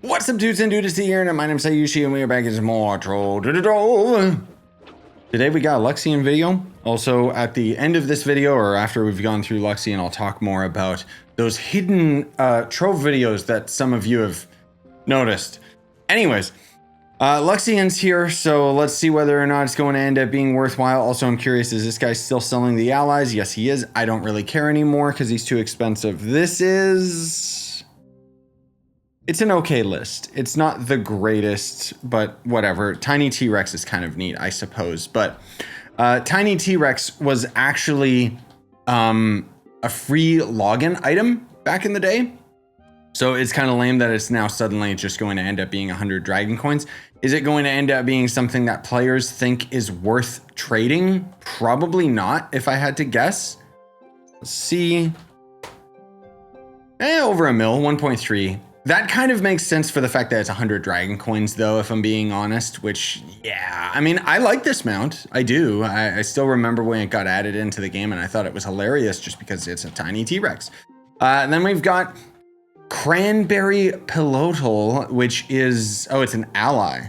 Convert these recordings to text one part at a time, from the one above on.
What's up, dudes and dudes here, and my name's Scyushi, and we are back in some more Trove. Today we got a Luxion video. Also, at the end of this video, or after we've gone through Luxion, I'll talk more about those hidden Trove videos that some of you have noticed. Anyways, Luxion's here, so let's see whether or not it's going to end up being worthwhile. Also, I'm curious, is this guy still selling the allies? Yes, he is. I don't really care anymore because he's too expensive. This is... It's an okay list. It's not the greatest, but whatever. Tiny T-Rex is kind of neat, I suppose. But Tiny T-Rex was actually a free login item back in the day. So it's kind of lame that it's now suddenly just going to end up being 100 dragon coins. Is it going to end up being something that players think is worth trading? Probably not, if I had to guess. Let's see. Over a mil, 1.3. That kind of makes sense for the fact that it's 100 dragon coins, though, if I'm being honest, which, yeah, I mean, I like this mount. I do. I still remember when it got added into the game, and I thought it was hilarious just because it's a tiny T-Rex. And then we've got Cranberry Pilotl, which is, oh, it's an ally.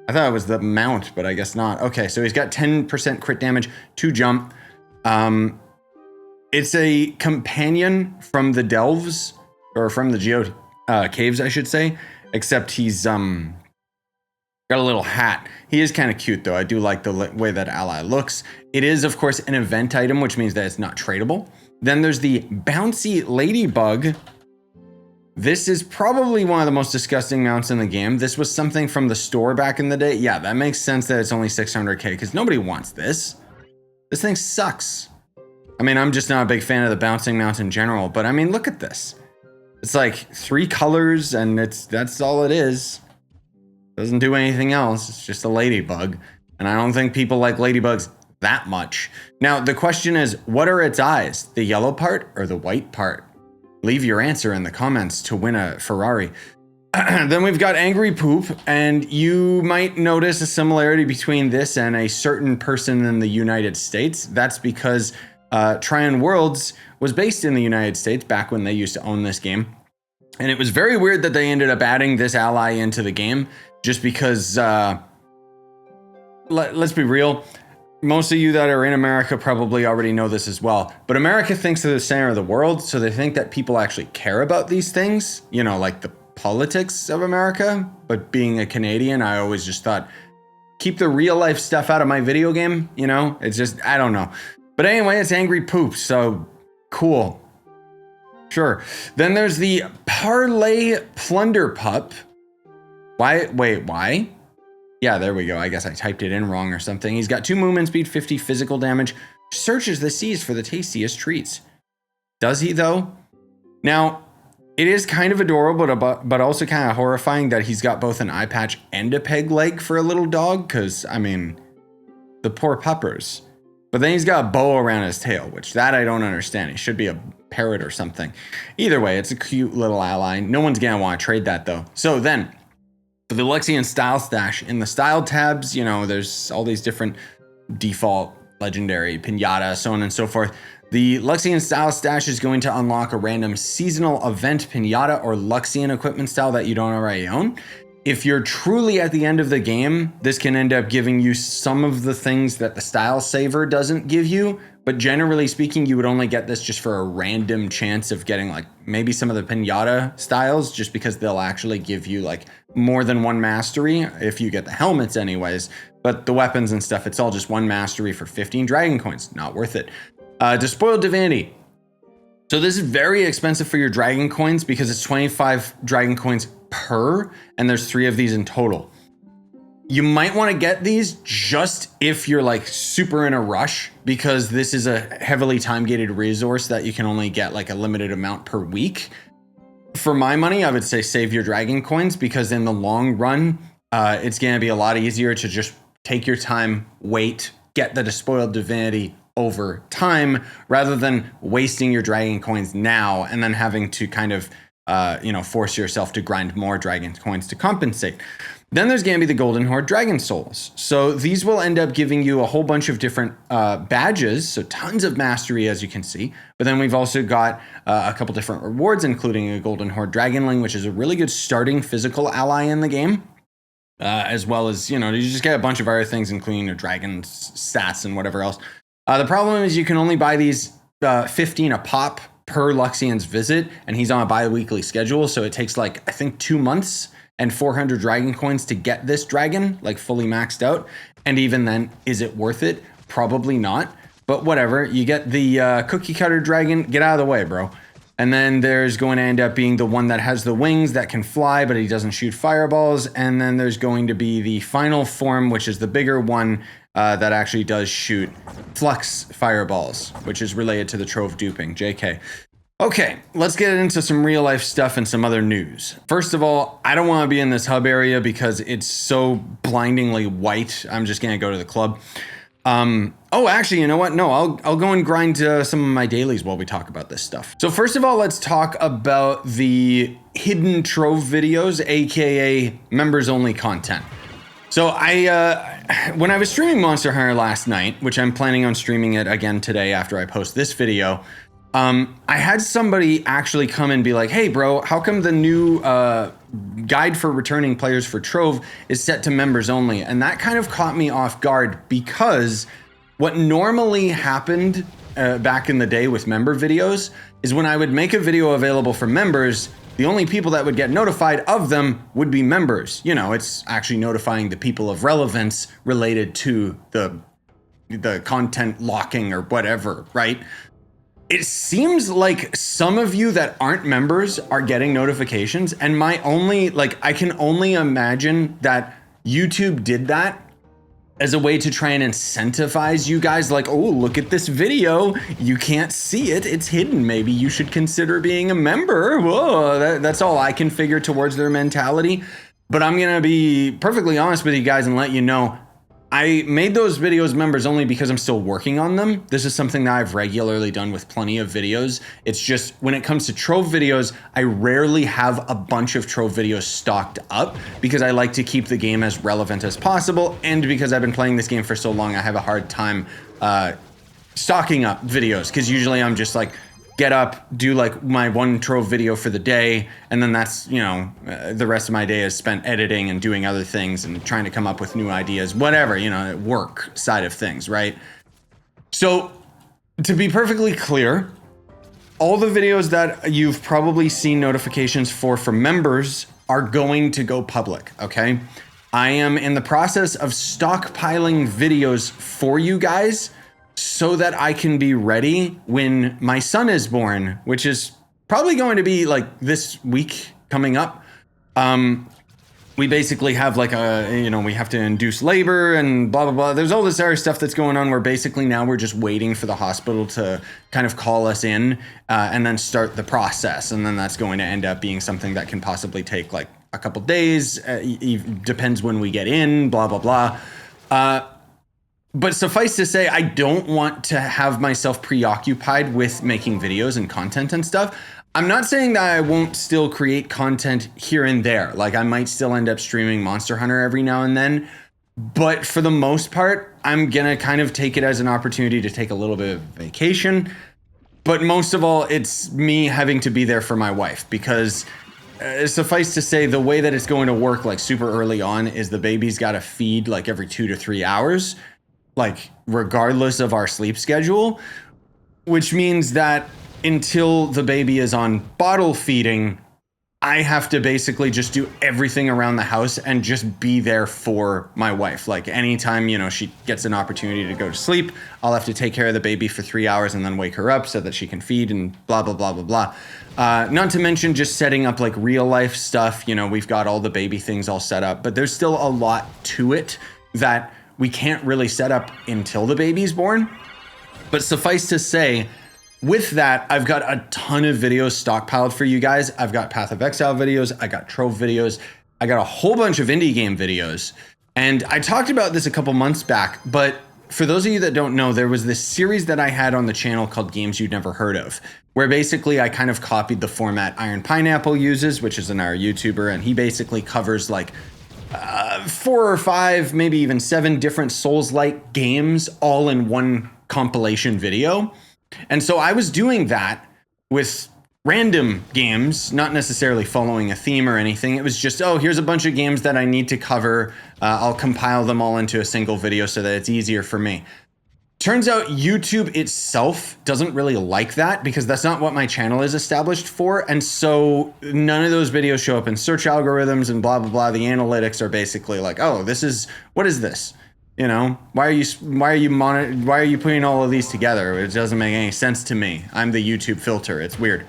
I thought it was the mount, but I guess not. Okay, so he's got 10% crit damage, 2 jump. It's a companion from the Delves, or from the caves, I should say, except he's got a little hat. He is kind of cute, though. I do like the way that ally looks. It is, of course, an event item, which means that it's not tradable. Then there's the Bouncy Ladybug. This is probably one of the most disgusting mounts in the game. This was something from the store back in the day. Yeah, that makes sense that it's only 600k because nobody wants this. This thing sucks. I mean, I'm just not a big fan of the bouncing mount in general, but I mean, look at this. It's like 3 colors and that's all it is. Doesn't do anything else. It's just a ladybug. And I don't think people like ladybugs that much. Now, the question is, what are its eyes? The yellow part or the white part? Leave your answer in the comments to win a Ferrari. Then we've got Angry Poop, and you might notice a similarity between this and a certain person in the United States. That's because Tryon Worlds was based in the United States back when they used to own this game. And it was very weird that they ended up adding this ally into the game just because, let's be real, most of you that are in America probably already know this as well. But America thinks they're the center of the world, so they think that people actually care about these things, you know, like the politics of America. But being a Canadian, I always just thought, keep the real life stuff out of my video game, you know? It's just, I don't know. But anyway, it's Angry Poop, so cool. Sure. Then there's the Parlay the Plunder Pup. Why? Wait, why? Yeah, there we go. I guess I typed it in wrong or something. He's got 2 movement speed, 50 physical damage. Searches the seas for the tastiest treats. Does he, though? Now, it is kind of adorable, but also kind of horrifying that he's got both an eye patch and a peg leg for a little dog, because, I mean, the poor puppers. But then he's got a bow around his tail, which that I don't understand. He should be a parrot or something. Either way, it's a cute little ally. No one's going to want to trade that, though. So then, for the Luxion Style Stash, in the Style tabs, you know, there's all these different default, legendary, pinata, so on and so forth. The Luxion Style Stash is going to unlock a random seasonal event pinata or Luxion equipment style that you don't already own. If you're truly at the end of the game, this can end up giving you some of the things that the Style Saver doesn't give you, but generally speaking, you would only get this just for a random chance of getting like maybe some of the pinata styles, just because they'll actually give you like more than 1 mastery if you get the helmets anyways. But the weapons and stuff, it's all just 1 mastery for 15 dragon coins. Not worth it. Despoiled Divinity. So this is very expensive for your dragon coins because it's 25 dragon coins per, and there's 3 of these in total. You might want to get these just if you're like super in a rush, because this is a heavily time-gated resource that you can only get like a limited amount per week. For my money, I would say save your dragon coins, because in the long run, it's going to be a lot easier to just take your time, wait, get the Despoiled Divinity over time, rather than wasting your dragon coins now and then having to kind of force yourself to grind more dragon coins to compensate. Then there's going to be the Golden Hoard Dragon Souls. So these will end up giving you a whole bunch of different badges, so tons of mastery, as you can see. But then we've also got a couple different rewards, including a Golden Hoard Dragonling, which is a really good starting physical ally in the game. As well as, you just get a bunch of other things, including your dragon stats and whatever else. The problem is you can only buy these 15 a pop per Luxion's visit, and he's on a bi-weekly schedule, so it takes I think 2 months and 400 dragon coins to get this dragon, fully maxed out. And even then, is it worth it? Probably not, but whatever. You get the cookie cutter dragon, get out of the way, bro. And then there's going to end up being the one that has the wings that can fly, but he doesn't shoot fireballs. And then there's going to be the final form, which is the bigger one that actually does shoot flux fireballs, which is related to the Trove duping, JK. Okay, let's get into some real life stuff and some other news. First of all, I don't want to be in this hub area because it's so blindingly white. I'm just going to go to the club. Oh, actually, you know what? No, I'll go and grind some of my dailies while we talk about this stuff. So first of all, let's talk about the hidden Trove videos, aka members only content. So when I was streaming Monster Hunter last night, which I'm planning on streaming it again today after I post this video, I had somebody actually come and be like, hey bro, how come the new guide for returning players for Trove is set to members only? And that kind of caught me off guard, because what normally happened back in the day with member videos is when I would make a video available for members, the only people that would get notified of them would be members. It's actually notifying the people of relevance related to the content locking or whatever, right? It seems like some of you that aren't members are getting notifications, and I can only imagine that YouTube did that as a way to try and incentivize you guys, oh, look at this video, you can't see it, it's hidden, maybe you should consider being a member. Whoa, that's all I can figure towards their mentality. But I'm gonna be perfectly honest with you guys and let you know, I made those videos members only because I'm still working on them. This is something that I've regularly done with plenty of videos. It's just when it comes to Trove videos, I rarely have a bunch of Trove videos stocked up because I like to keep the game as relevant as possible. And because I've been playing this game for so long, I have a hard time stocking up videos, because usually I'm just get up, do my one Trove video for the day, and then that's, the rest of my day is spent editing and doing other things and trying to come up with new ideas, whatever, work side of things, right? So to be perfectly clear, all the videos that you've probably seen notifications for members are going to go public, okay? I am in the process of stockpiling videos for you guys so that I can be ready when my son is born, which is probably going to be this week coming up. We basically have we have to induce labor and blah, blah, blah. There's all this other stuff that's going on where basically now we're just waiting for the hospital to kind of call us in and then start the process. And then that's going to end up being something that can possibly take a couple days. Depends when we get in, blah, blah, blah. But suffice to say, I don't want to have myself preoccupied with making videos and content and stuff. I'm not saying that I won't still create content here and there. I might still end up streaming Monster Hunter every now and then. But for the most part, I'm going to kind of take it as an opportunity to take a little bit of vacation. But most of all, it's me having to be there for my wife, because suffice to say, the way that it's going to work super early on is the baby's got to feed every 2 to 3 hours. Regardless of our sleep schedule, which means that until the baby is on bottle feeding, I have to basically just do everything around the house and just be there for my wife. Anytime, she gets an opportunity to go to sleep, I'll have to take care of the baby for 3 hours and then wake her up so that she can feed and blah, blah, blah, blah, blah. Not to mention just setting up real life stuff. We've got all the baby things all set up, but there's still a lot to it that we can't really set up until the baby's born. But suffice to say, with that, I've got a ton of videos stockpiled for you guys. I've got Path of Exile videos, I got Trove videos, I got a whole bunch of indie game videos. And I talked about this a couple months back, but for those of you that don't know, there was this series that I had on the channel called Games You'd Never Heard of, where basically I kind of copied the format Iron Pineapple uses, which is our YouTuber, and he basically covers like 4 or 5, maybe even 7 different Souls-like games all in one compilation video. And so I was doing that with random games, not necessarily following a theme or anything. It was just, oh, here's a bunch of games that I need to cover. I'll compile them all into a single video so that it's easier for me. Turns out YouTube itself doesn't really like that because that's not what my channel is established for. And so none of those videos show up in search algorithms and blah, blah, blah. The analytics are basically like, oh, what is this? You know, why are you putting all of these together? It doesn't make any sense to me. I'm the YouTube filter. It's weird.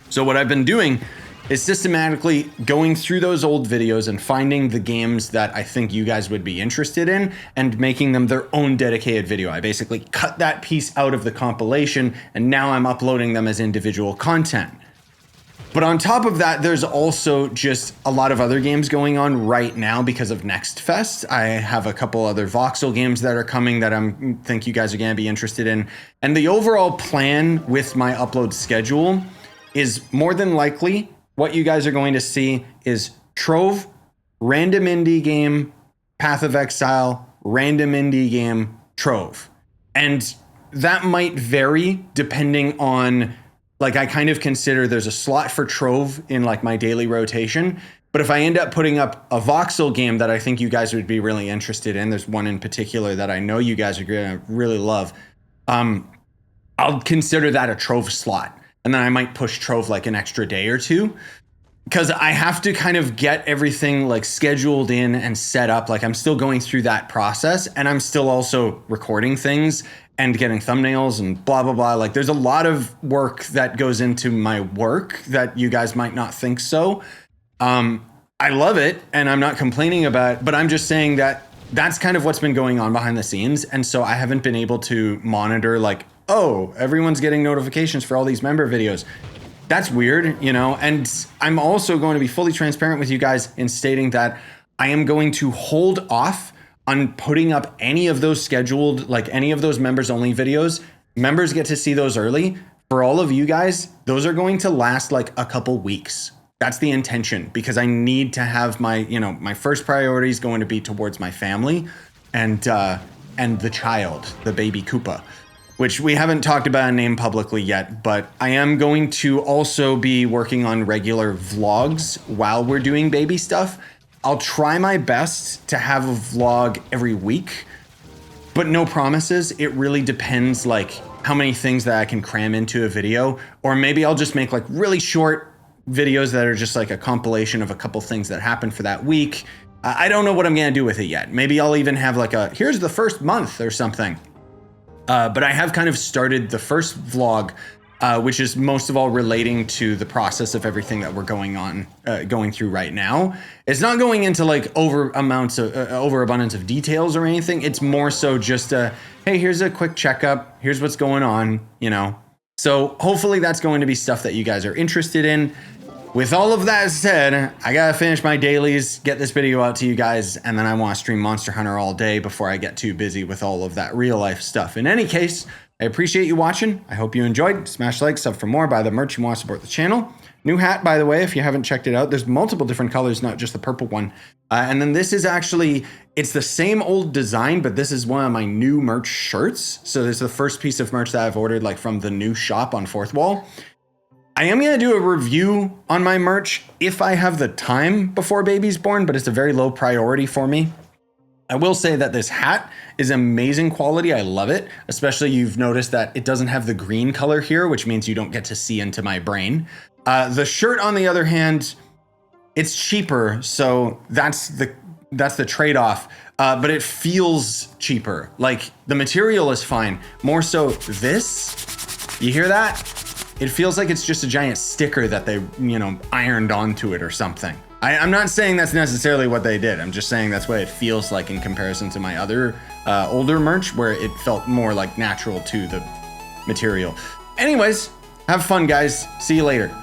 So what I've been doing is systematically going through those old videos and finding the games that I think you guys would be interested in and making them their own dedicated video. I basically cut that piece out of the compilation and now I'm uploading them as individual content. But on top of that, there's also just a lot of other games going on right now because of Next Fest. I have a couple other voxel games that are coming that I think you guys are gonna be interested in. And the overall plan with my upload schedule is more than likely what you guys are going to see is Trove, random indie game, Path of Exile, random indie game, Trove. And that might vary depending on, like, I kind of consider there's a slot for Trove in like my daily rotation. But if I end up putting up a voxel game that I think you guys would be really interested in, there's one in particular that I know you guys are gonna really love, I'll consider that a Trove slot. And then I might push Trove like an extra day or two because I have to kind of get everything like scheduled in and set up. Like I'm still going through that process and I'm still also recording things and getting thumbnails and blah, blah, blah. Like there's a lot of work that goes into my work that you guys might not think so. I love it and I'm not complaining about it, but I'm just saying that that's kind of what's been going on behind the scenes. And so I haven't been able to monitor like, oh, everyone's getting notifications for all these member videos. That's weird, you know? And I'm also going to be fully transparent with you guys in stating that I am going to hold off on putting up any of those scheduled, like any of those members only videos. Members get to see those early. For all of you guys, those are going to last like a couple weeks. That's the intention because I need to have my, you know, my first priority is going to be towards my family and the child, the baby Koopa, which we haven't talked about a name publicly yet, but I am going to also be working on regular vlogs while we're doing baby stuff. I'll try my best to have a vlog every week, but no promises. It really depends like how many things that I can cram into a video, or maybe I'll just make like really short videos that are just like a compilation of a couple things that happened for that week. I don't know what I'm gonna do with it yet. Maybe I'll even have like a, here's the first month or something. But I have kind of started the first vlog, which is most of all relating to the process of everything that we're going through right now. It's not going into like overabundance of details or anything. It's more so just hey, here's a quick checkup. Here's what's going on, you know. So hopefully that's going to be stuff that you guys are interested in. With all of that said, I gotta finish my dailies, get this video out to you guys, and then I want to stream Monster Hunter all day before I get too busy with all of that real life stuff. In any case, I appreciate you watching. I hope you enjoyed. Smash like, sub for more, buy the merch you want to support the channel. New hat, by the way, if you haven't checked it out. There's multiple different colors, not just the purple one. And then this is actually, it's the same old design, but this is one of my new merch shirts. So this is the first piece of merch that I've ordered like from the new shop on Fourth Wall. I am gonna do a review on my merch if I have the time before baby's born, but it's a very low priority for me. I will say that this hat is amazing quality. I love it. Especially you've noticed that it doesn't have the green color here, which means you don't get to see into my brain. The shirt, on the other hand, it's cheaper, so that's the trade-off. But it feels cheaper. Like the material is fine. More so this, you hear that? It feels like it's just a giant sticker that they, you know, ironed onto it or something. I'm not saying that's necessarily what they did. I'm just saying that's what it feels like in comparison to my other older merch where it felt more like natural to the material. Anyways, have fun, guys. See you later.